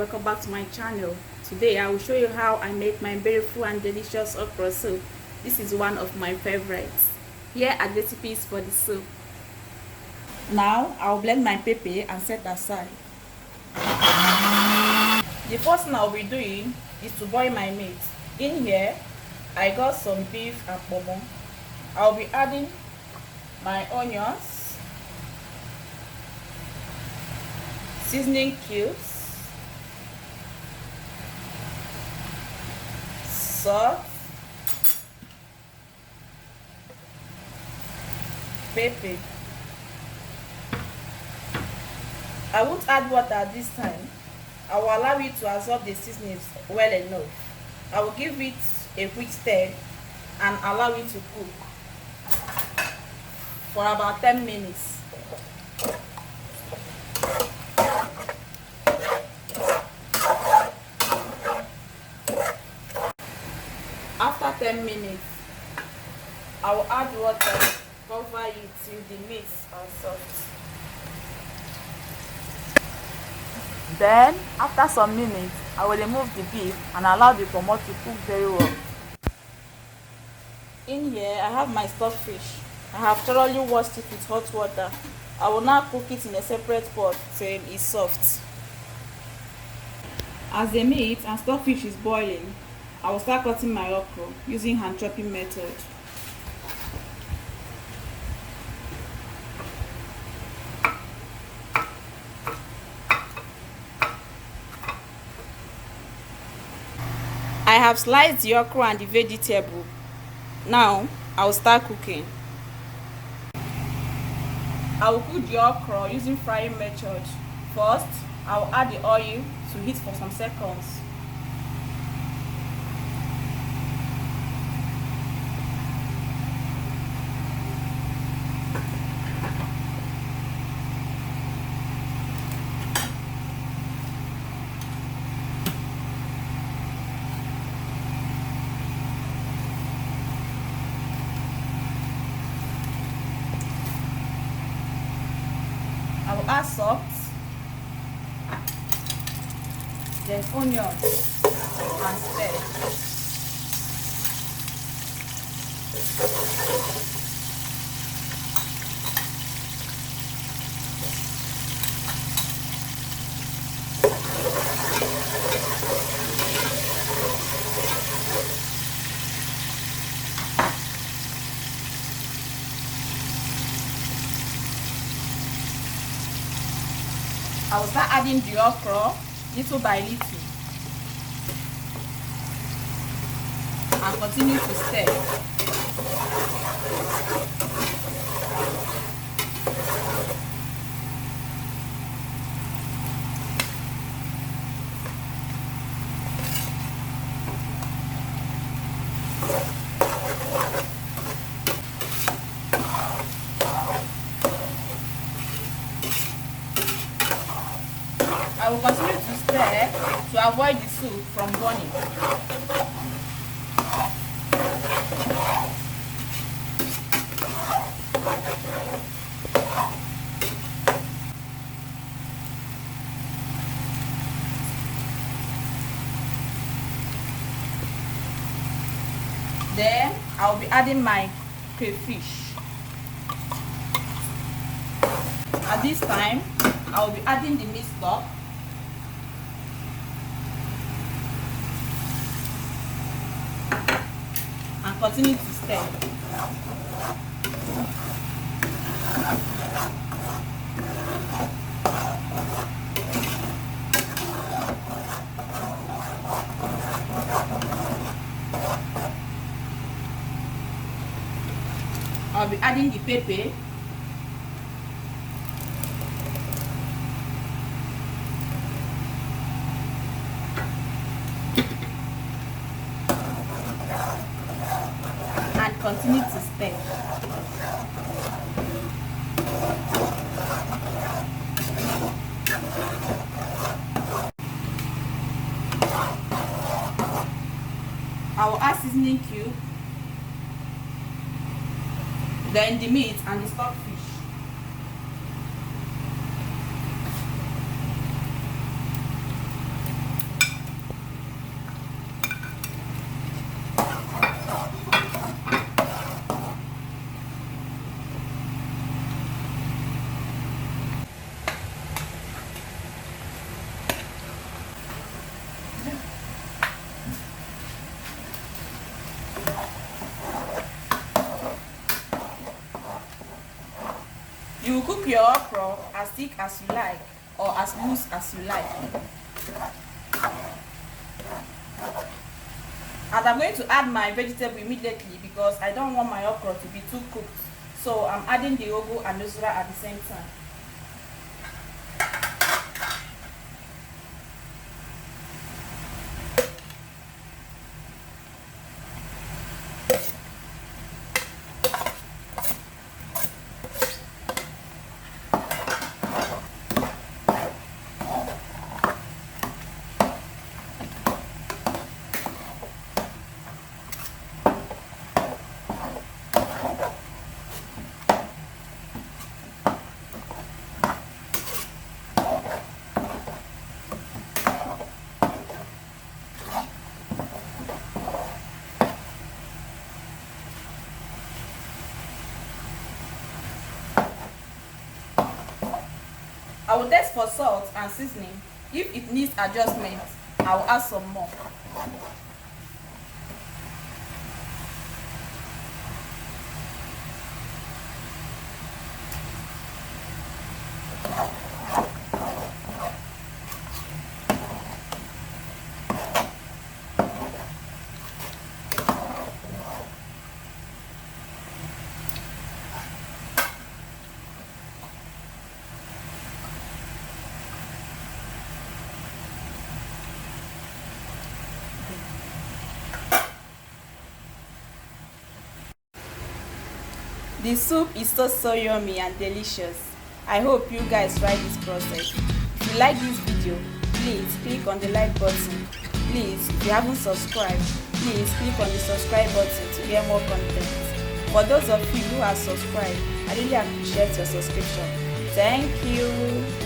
welcome back to my channel. Today I will show you how I make my beautiful and delicious okra soup. This is one of my favorites. Here are the recipes for the soup. Now I'll blend my pepper and set aside. The first thing I'll be doing is to boil my meat. In here I got some beef and pomo. I'll be adding my onions, seasoning cubes, salt, pepper. I won't add water this time. I will allow it to absorb the seasonings well enough. I will give it a quick stir and allow it to cook for about 10 minutes. After 10 minutes, I will add water, cover it till the meat are soft. Then, after some minutes, I will remove the beef and allow the pomo to cook very well. In here, I have my stock fish. I have thoroughly washed it with hot water. I will now cook it in a separate pot till it's soft. As the meat and stockfish is boiling, I will start cutting my okra using hand chopping method. I have sliced the okra and the vegetable. Now I will start cooking. I will cook the okra using frying method. First, I will add the oil to heat for some seconds. I will add salt, then onions and stir. I will start adding the okra little by little and continue to stir. I will continue to stir to avoid the soup from burning. Then I will be adding my crayfish. At this time, I will be adding the meat stock. And continue to stir. I'll be adding the pepper. And continue to stir. I will add seasoning cube, then the meat and the stockfish. You cook your okra as thick as you like or as loose as you like. And I'm going to add my vegetable immediately because I don't want my okra to be too cooked. So I'm adding the ugu and nusra at the same time. I will test for salt and seasoning. If it needs adjustment, I will add some more. The soup is so yummy and delicious. I hope you guys try this process. If you like this video, please click on the like button. Please, if you haven't subscribed, please click on the subscribe button to get more content. For those of you who have subscribed, I really appreciate your subscription. Thank you.